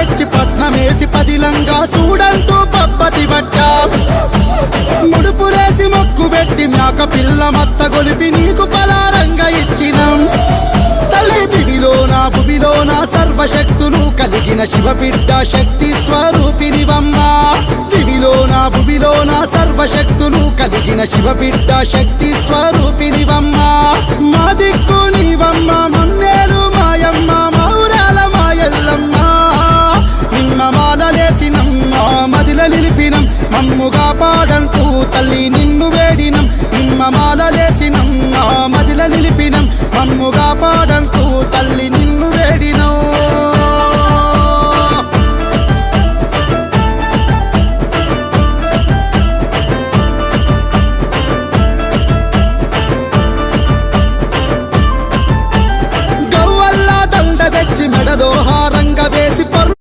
తెచ్చి పట్నమేసి పదిలంగా చూడంటూ పబ్బతి పట్టాం ముడుపులేసి మొక్కు పెట్టి మేక పిల్ల మత్త గొలిపి నీకు పలారంగా ఇచ్చినాం తల్లి దివిలోన భువిలోన సర్వశక్తులు కలిగిన శివబిడ్డ శక్తి స్వరూపినివమ్మ దివిలోన భువిలోన సర్వశక్తులు కలిగిన శివబిడ్డ శక్తి స్వరూపినివమ్మ మా దిక్కు నీవమ్మ మమ్మేలు మాయమ్మ మౌరాల మాయల్లమ్మ నిమ్మ మాలలేసినమ్మ మదిల నిలిపినం మమ్ముగా పాడంటూ తల్లి నిన్ను వేడినం నిమ్మ మాలలేసినమ్మ మదిల నిలిపినం మమ్ముగా పాడంటూ తల్లి నిన్ను